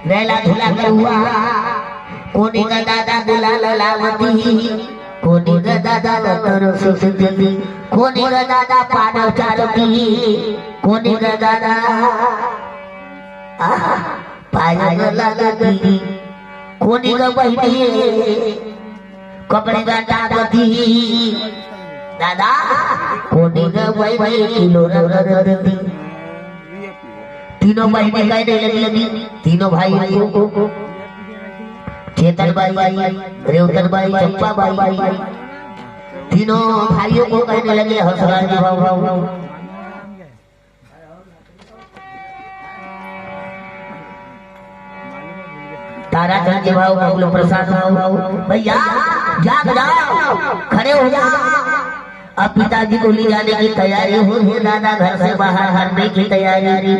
नैला धुला हुआ कोनी का दादा दुलाल लावती कोनी का दादा लतर सुसती कोनी का दादा पानव चारती कोनी का दादा पायल लगती कोनी का बहिनी कपड़े का टाकती दादा कोनी का बहिनी किलो रगड़ती तीनों बहनें कहने लगी तीनों भाई को चेतन बाई रेवतन बाई चंपा बाई तीनों भाइयों को कहने लगे हंसराज भाव ताराचंद भाव बबलू प्रसाद भाव भैया जाग जाओ खड़े हो जाओ अब पिताजी को ले जाने की तैयारी हो दादा घर से बाहर हटने की तैयारी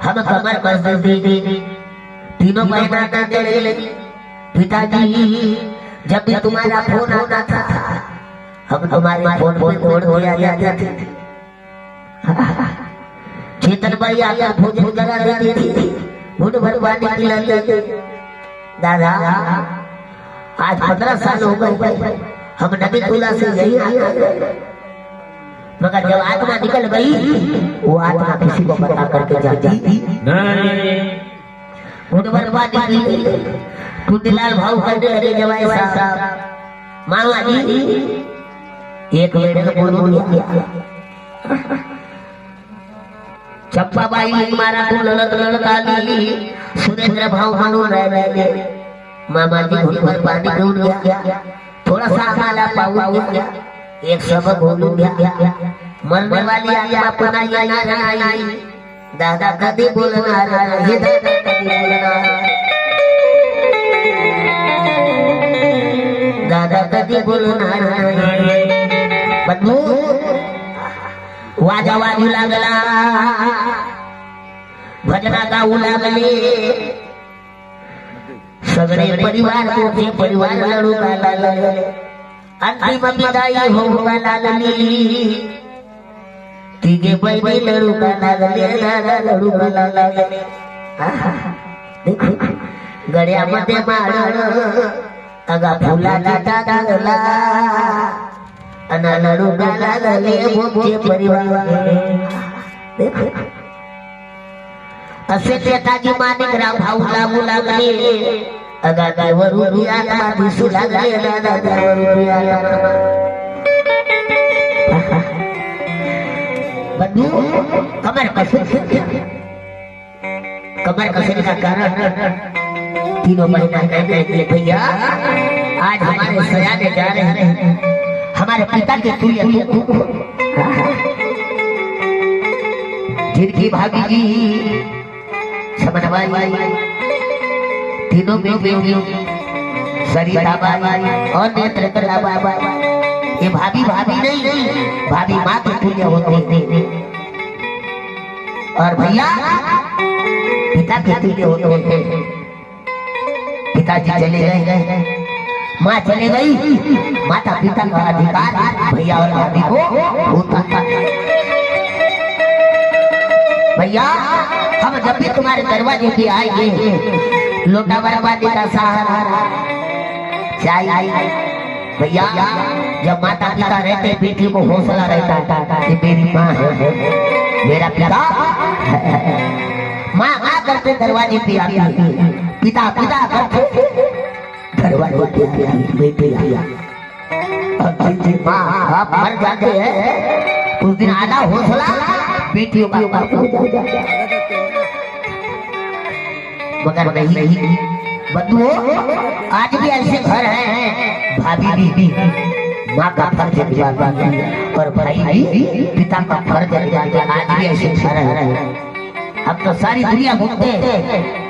हम कमर कस दे तीनों महीना चले लगी पिताजी जब भी तुम्हारा फोन होना था हम तुम्हारे फोन पे तोड़ दिया जाते थे चेतन भाई आकर भोजन करा देती थी मुझ भर पानी खिलाते दादा आज 15 साल हो गए हम नदी तुला से यही मगर जब आत्मा निकल गई वो आत्मा किसी को पता करके जाती नहीं टूटीलाल भाव करने लगे जवाई साहब मामा जी एक मिनट बोल गया चप्पा बाई मारा को लड़काली सुरेंद्र भाव मानो रह मामा जी घुल भर पानी डूब गया थोड़ा सा काला पाऊ गया एक सबक बोलू गया मरने वाली आत्मा पना ना दादा कभी बोलना ये दादा कभी बोलना दादा कभी बोलना बदबू वाजा वाजू लागला भजना गाऊ लागले सगळे परिवार को परिवार लड़ू का लागले अंतिम विदाई हो लागली तीगे बहनी लड़ू का लागले लड़ू का लागले देखो गड्या मध्ये माळ अगा फुलाला टाकला अना लड़ू का लागले मोठे परिवार देखो असे पिताजी माणिकराव भाऊ लागू लागले अगा गायवरू आत्मा दिसू लागले दादा गायवरू आत्मा बंधु कमर कसर का कारण तीनों महीना कहते थे भैया आज हमारे सजाने जा रहे हैं हमारे पिता के तुल्य जिनकी भाभी जी समनवाई तीनों बेटियों सरिता बाई और नेत्रकला बाई ये भाभी नहीं भाभी माँ के तुल्य होते और भैया पिता के तुल्य होते पिताजी चले गए माँ चले गई माता पिता का अधिकार भैया और भाभी को होता था भैया हम जब भी तुम्हारे दरवाजे पे आएंगे लोटा बर्बादी का सहारा चाहिए भैया जब माता पिता रहते बेटी को हौसला रहता कि मेरी माँ है मेरा पिता माँ करते दरवाजे पे आती पिता करते दरवाजे पे आती बेटी माँ आप मर जाते हैं उस दिन आधा हौसला बेटियों का मगर नहीं बंधुओं आज भी ऐसे घर हैं भाभी भी माँ का फर्ज निभाता है और भाई भी पिता का फर्ज निभाता है आज भी ऐसे घर हैं हम तो सारी दुनिया घूमते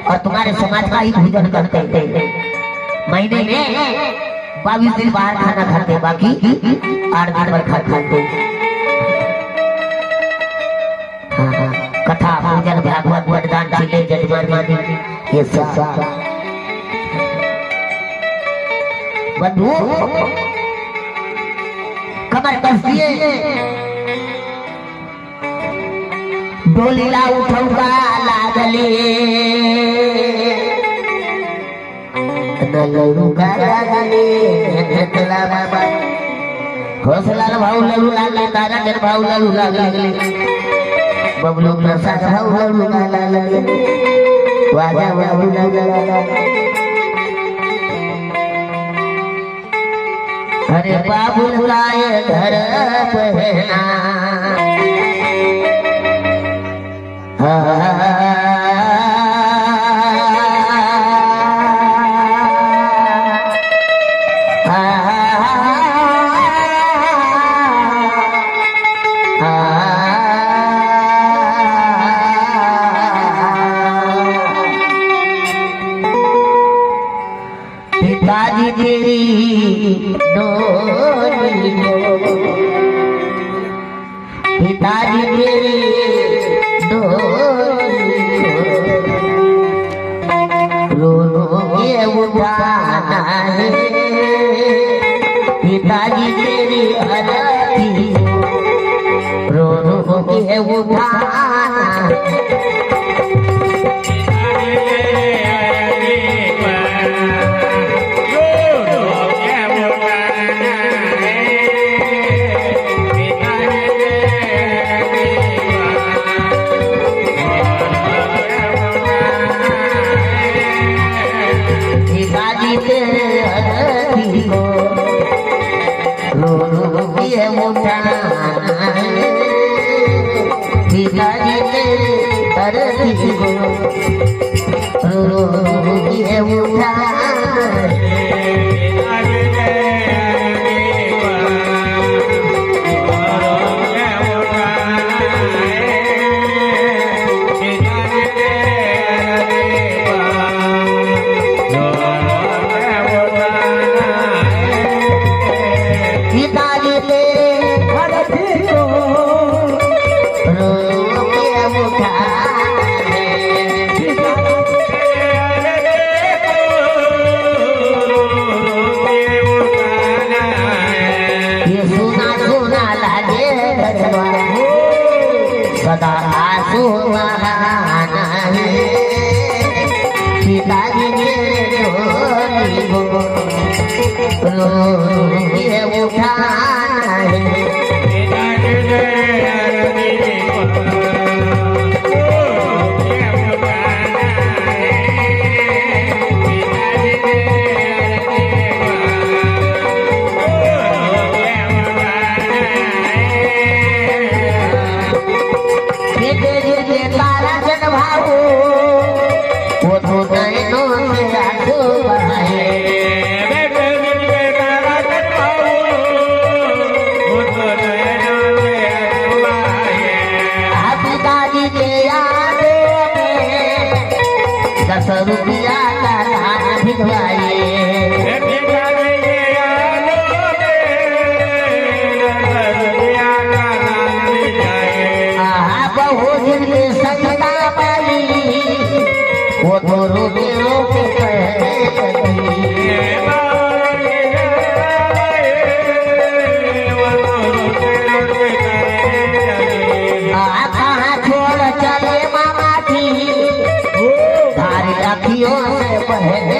और तुम्हारे समाज का ही भोजन करते महीने में 22 दिन बाहर खाना खाते बाकी 8 दिन भर खाते कथा पूजन भागवत वरदान चीले जजमानी ये सब बंधु कमर कस दिए डोली ला उठाऊंगा लड़ू का लागले नेत्रकला बाबा घोसलाल भाऊ लड़ू लागले तारा जन भाऊ लड़ू लागले बबलू प्रसाद भाऊ लड़ू लागले वाजा भाऊ लागले अरे बाबू लाए घर पहना पिताजी तेरी डोली पिताजी तेरी डोली रो ये उठाना है पिताजी तेरी अरती रो ये उठाना सदा आंसू बहाना है पिताजी मेरे रो उठाना है रुपया का दान भिजवाइए बहु दिन के संगता वाली वो तो रोके रोके कहाँ छोड़ चले मामा की अखियों से बहने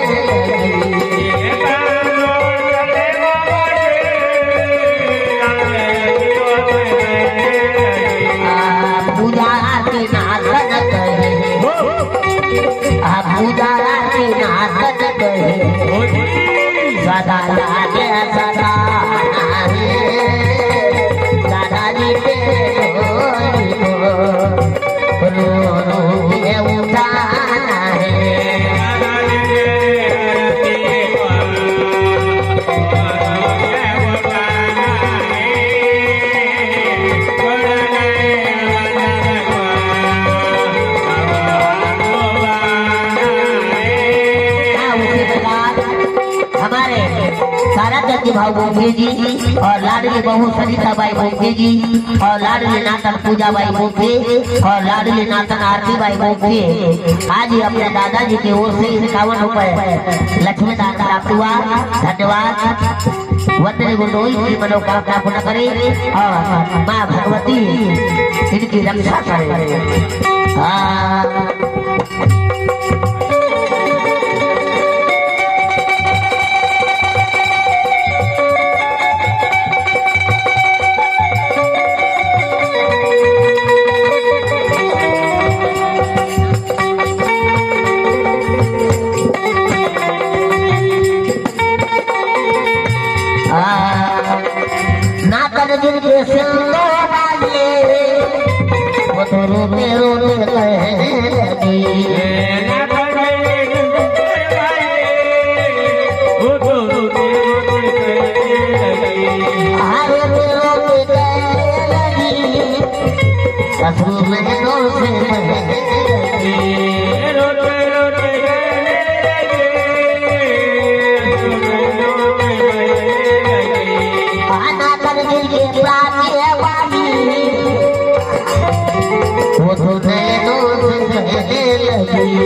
पूजा की नाचन कहे पूजा की नाचन कहे सदा लागे सदा दादाजी पे रो ये उठाना है हमारे सारा चंदी भाव बोंगे जी और लाडली बहू सरिता बाई बोंगे जी और लाडली नातन पूजा बाई बोंगे और लाडली नातन आरती बाई बोंगे आज ही अपने दादाजी की ओर से 51 रुपए लक्ष्मी दान प्राप्त हुआ। धन्यवाद। वंदने गुंडोई की मनोकामना पूर्ण करे और माँ भगवती इनकी रक्षा करे। लगी।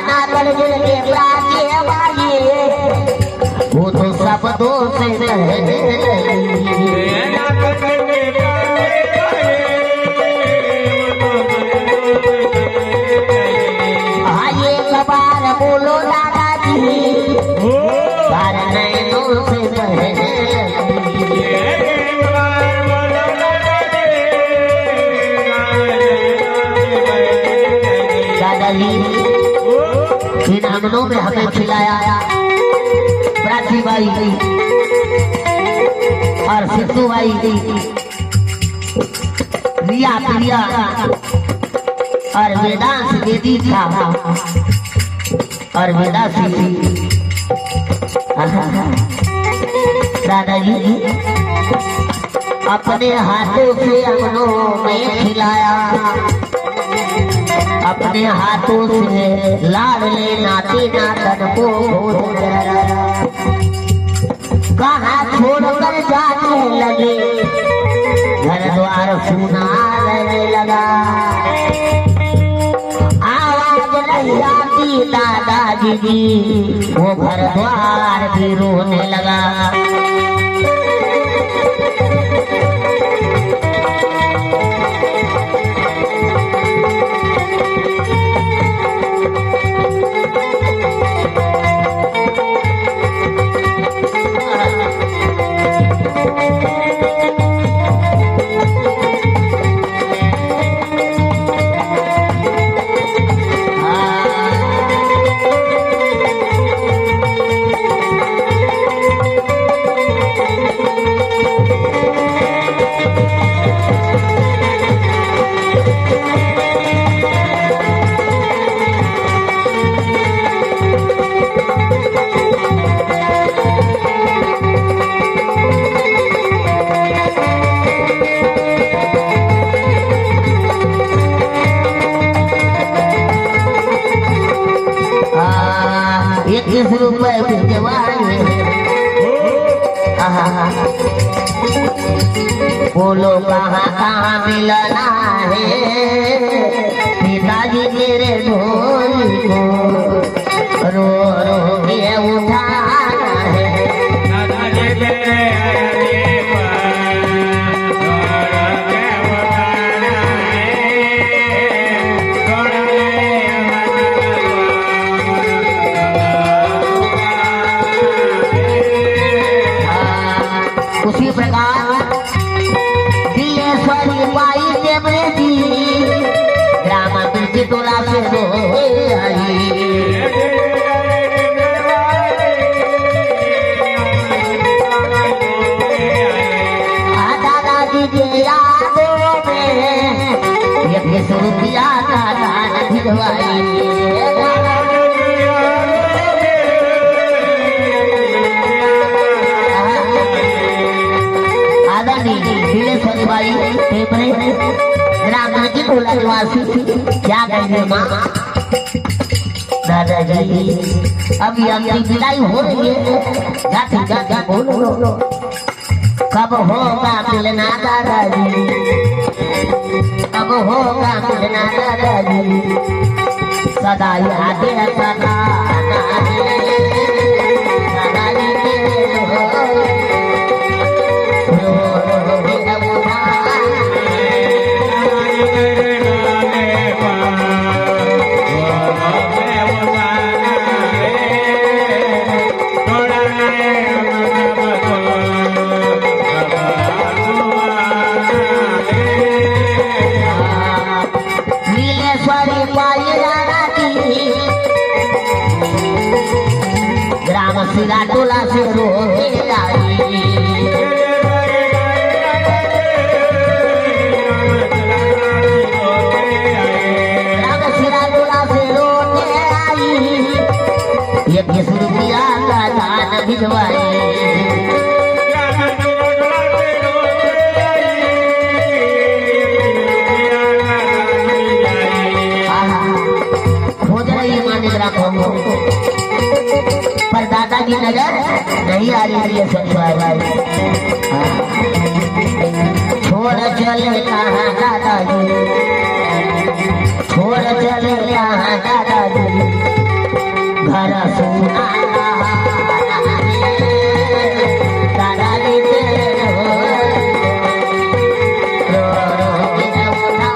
नागल गिल के प्राचे वाली वो तो सब दोष रहने लगी। बार बोलो दादाजी बार नैनों से बहने लगी। दादाजी इन अंगनों में हमें खिलाया प्राची बाई और सिद्धू बाई रिया प्रिया और वेदांत दीदी था और वेदांत दीदी। दादाजी अपने हाथों से अंगनों में खिलाया, अपने हाथों से लाडले नाती नातन को भोज कराया। कहाँ छोड़कर जाने लगे घर द्वार सुना रहने लगा। आवाज नहीं आती दादाजी की वो घर द्वार भी रोने लगा। बोलो कहाँ कहाँ मिलना है पिताजी तेरे ढोल को रो रो के उठाना है। दादाजी तेरे उसी प्रकार दिलेश्वरी बाई देवरेजी ग्राम बिरचितोला से आई। दादाजी के यादों में 100 रुपया का दान भिजवाई। क्या कहेंगे माँ? दादाजी अभी अपनी विदाई हो रही है, जाते जाते बोलो कब होगा मिलना दादाजी, कब होगा मिलना दादाजी। सदा याद सदा सिरा टोला से रोके आई। सिरा टोला से रोके आई 100 रुपया का दान भिजवाई। खोज रही मानिक राखो पर दादाजी नजर नहीं आ रही है। सब भाई चले कहाँ दादाजी, छोड़ चले कहाँ दादाजी, घर सुना दादाजी तेरे रो रो के उठा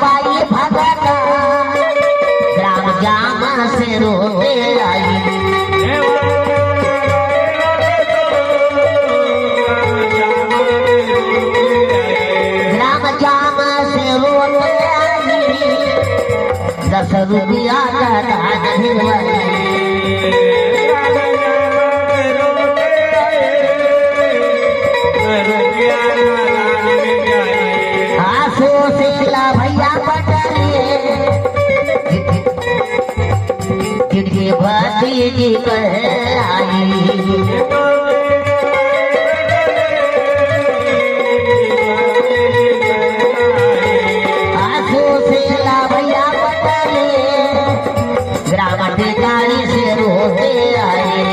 बाई भगत ग्राम जामा से रोते आई, ग्राम जामा से रोते आई, 10 रुपया का दान भिजवाई, आंसू से ला भैया पटरिए जिनके भतीजी कह आई, आंसू से ला भैया पटरिए ग्राम टिकारी से रोते आए,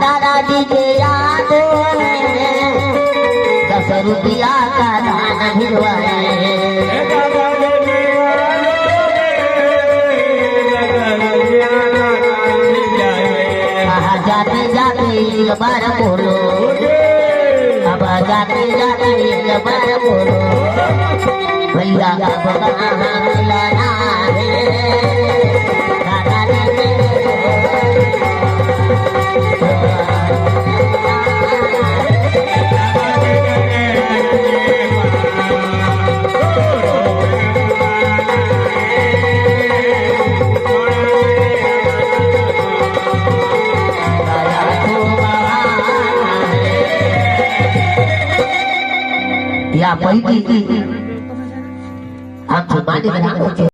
दादाजी के यादों में 10 रुपया का दान भिजवाए, जाते जाते एक बार बोलो, अब जाते जाते एक बार बोलो, भैया अब कहाँ मिलना है दादाजी या पहिली हम